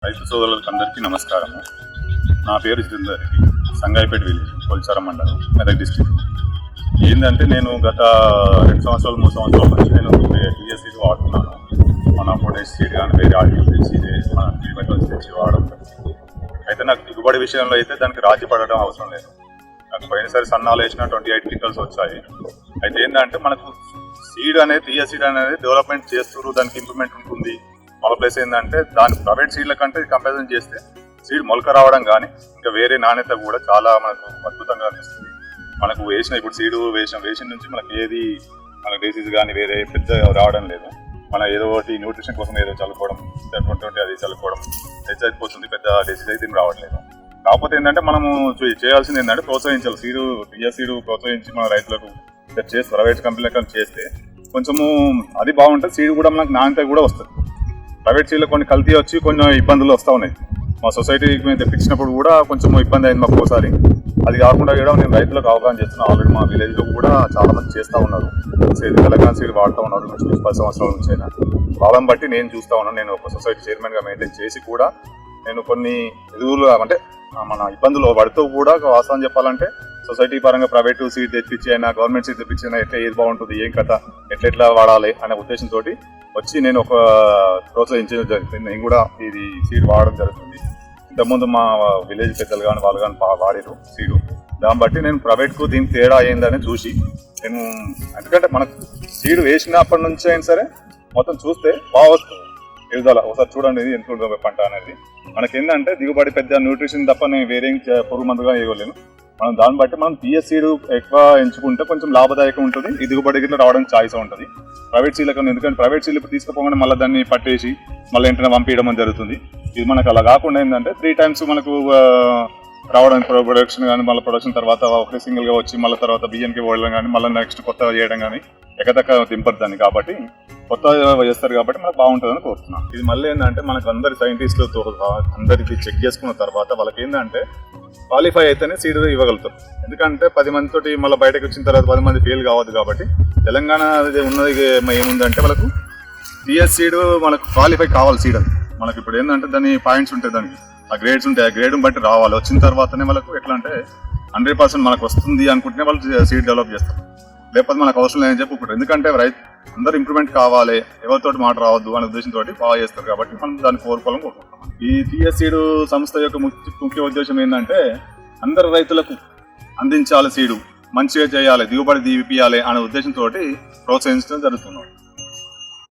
రైతు సోదరులకు అందరికీ నమస్కారం. నా పేరు జితేందర్ రెడ్డి, సంగాయిపేట విలేజ్, కొల్చారం మండలం, మెదక్ డిస్ట్రిక్ట్. ఏంటంటే నేను గత 2 సంవత్సరాలు 3 సంవత్సరాల నుంచి నేను టీఎస్సీలు వాడుతున్నాను. మన పొటాష్ సీడ్ కానీ వేరే ఆర్టిఫిషియల్ సీడ్ మన కెమికల్స్ తెచ్చి వాడడం. అయితే నాకు దిగుబడి విషయంలో అయితే దానికి రాజీ పడడం అవసరం లేదు. నాకు పోయినసారి సన్నాలు వేసిన 28 క్వింటల్స్ వచ్చాయి. అయితే ఏంటంటే మనకు సీడ్ అనేది టీఎస్ సీడ్ అనేది డెవలప్మెంట్ చేస్తున్నారు, దానికి ఇంప్రూవ్మెంట్ ఉంటుంది. మళ్ళీ ప్లేస్ ఏంటంటే దాని ప్రైవేట్ సీడ్ల కంటే కంపారిజన్ చేస్తే సీడ్ మొలక రావడం కానీ ఇంకా వేరే నాణ్యత కూడా చాలా మనకు అద్భుతంగా అనిపిస్తుంది. మనకు ఇప్పుడు సీడ్ వేసిన నుంచి మనకి ఏది మనకు డిసీజ్ కానీ వేరే పెద్ద రావడం లేదు. మన ఏదో ఒకటి న్యూట్రిషన్ కోసం ఏదో చల్లుకోవడం, 20 అది చల్లుకోవడం అయిపోతుంది, పెద్ద డిసీజ్ అయితే రావట్లేదు. కాకపోతే ఏంటంటే మనము చేయాల్సింది ఏంటంటే ప్రోత్సహించాలి. టీఎస్ సీడ్ ప్రోత్సహించి మన రైతులకు చేస్తే ప్రైవేట్ కంపెనీలకు చేస్తే కొంచెము అది బాగుంటుంది. సీడ్ కూడా మనకు నాణ్యత కూడా వస్తుంది. ప్రైవేట్ సీడ్లో కొన్ని కల్తీ వచ్చి కొన్ని ఇబ్బందులు వస్తూ ఉన్నాయి. మా సొసైటీకి మేము తెప్పించినప్పుడు కూడా కొంచెం ఇబ్బంది అయింది మాకు ఒకసారి. అది కాకుండా కూడా నేను రైతులకు అవగాహన చేస్తున్నాను. ఆల్రెడీ మా విలేజ్లో కూడా చాలా మంది చేస్తూ ఉన్నారు, తెలంగాణ సీడ్ వాడుతూ ఉన్నారు. 10 సంవత్సరాల నుంచి అయినా వాళ్ళని బట్టి నేను చూస్తూ ఉన్నాను. నేను ఒక సొసైటీ చైర్మన్గా మెయింటైన్ చేసి కూడా నేను కొన్ని ఎదుగులు అంటే మన ఇబ్బందులు పడుతూ కూడా వాస్తవం చెప్పాలంటే సొసైటీ పరంగా ప్రైవేటు సీట్ తెప్పించి అయినా గవర్నమెంట్ సీట్ తెప్పించి అయినా ఎట్లా ఏది బాగుంటుంది, ఏం కథ, ఎట్లా వాడాలి అనే ఉద్దేశంతో వచ్చి నేను ఒక ప్రోత్సహించడం జరుగుతుంది. నేను కూడా ఇది సీడ్ వాడడం జరుగుతుంది. ఇంతకుముందు మా విలేజ్ పెద్దలు కానీ వాళ్ళు కానీ వాడారు సీడు. దాన్ని బట్టి నేను ప్రైవేట్కు దీనికి తేడా అయిందని చూసి నేను, ఎందుకంటే మనకు సీడ్ వేసినప్పటి నుంచి అయినా సరే మొత్తం చూస్తే బాగా వస్తుంది ఎదుగుదల. ఒకసారి చూడండి ఇది ఎంత ఉంటుంది పంట అనేది. మనకి ఏంటంటే దిగుబడి పెద్ద న్యూట్రిషన్ తప్ప నేను వేరే పురుగు మందుగా వేయలేను. మనం దాన్ని బట్టి మనం టీఎస్ సీడ్ ఎక్కువ ఎంచుకుంటే కొంచెం లాభదాయకం ఉంటుంది, ఈ దిగుబడి గిట్లా రావడానికి ఛాయిస్ ఉంటుంది. ప్రైవేట్ సీడ్ల కన్నా, ఎందుకంటే ప్రైవేట్ సీడ్లు ఇప్పుడు తీసుకుపోగానే మళ్ళీ దాన్ని పట్టేసి మళ్ళీ వెంటనే పంపించడం జరుగుతుంది. ఇది మనకు అలా కాకుండా ఏంటంటే 3 times మనకు రావడానికి ప్రొడక్షన్ కానీ మళ్ళీ ప్రొడక్షన్ తర్వాత ఒకటే సింగిల్గా వచ్చి మళ్ళీ తర్వాత బియ్యంకి పోవడం కానీ మళ్ళీ నెక్స్ట్ కొత్తగా చేయడం కానీ ఎక్కదక్క దింపదు దాన్ని. కాబట్టి కొత్తగా చేస్తారు కాబట్టి మనకు బాగుంటుందని కోరుతున్నాం. ఇది మళ్ళీ ఏంటంటే మనకు అందరి సైంటిస్టులతో అందరికి చెక్ చేసుకున్న తర్వాత వాళ్ళకి ఏంటంటే క్వాలిఫై అయితేనే సీడ్ ఇవ్వగలుగుతారు. ఎందుకంటే 10 మందితోటి మళ్ళీ బయటకు వచ్చిన తర్వాత 10 మంది ఫెయిల్ కావద్దు. కాబట్టి తెలంగాణ ఉన్నది ఏముందంటే వాళ్ళకు టీఎస్ సీడ్ మనకు క్వాలిఫై కావాలి. సీడ్ అది మనకి ఇప్పుడు ఏంటంటే దాని పాయింట్స్ ఉంటాయి, దానికి ఆ గ్రేడ్స్ ఉంటాయి. ఆ గ్రేడ్ని బట్టి రావాలి. వచ్చిన తర్వాతనే వాళ్ళకు ఎట్లా అంటే 100% మనకు వస్తుంది అనుకుంటేనే వాళ్ళు సీడ్ డెవలప్ చేస్తారు. లేకపోతే మనకు అవసరం లేదని చెప్పి ఇప్పుడు, ఎందుకంటే అందరూ ఇంప్రూవ్మెంట్ కావాలి, ఎవరితోటి మాట రావద్దు అనే ఉద్దేశంతో బాగా చేస్తారు. కాబట్టి మనం దాన్ని కోరుకోవాలని కోరుకుంటున్నాం. ఈ టీఎస్ సీడ్ సంస్థ యొక్క ముఖ్య ఉద్దేశం ఏంటంటే అందరు రైతులకు అందించాలి, సీడు మంచిగా చేయాలి, దిగుబడి దీపియాలి అనే ఉద్దేశంతో ప్రోత్సహించడం జరుగుతుంది.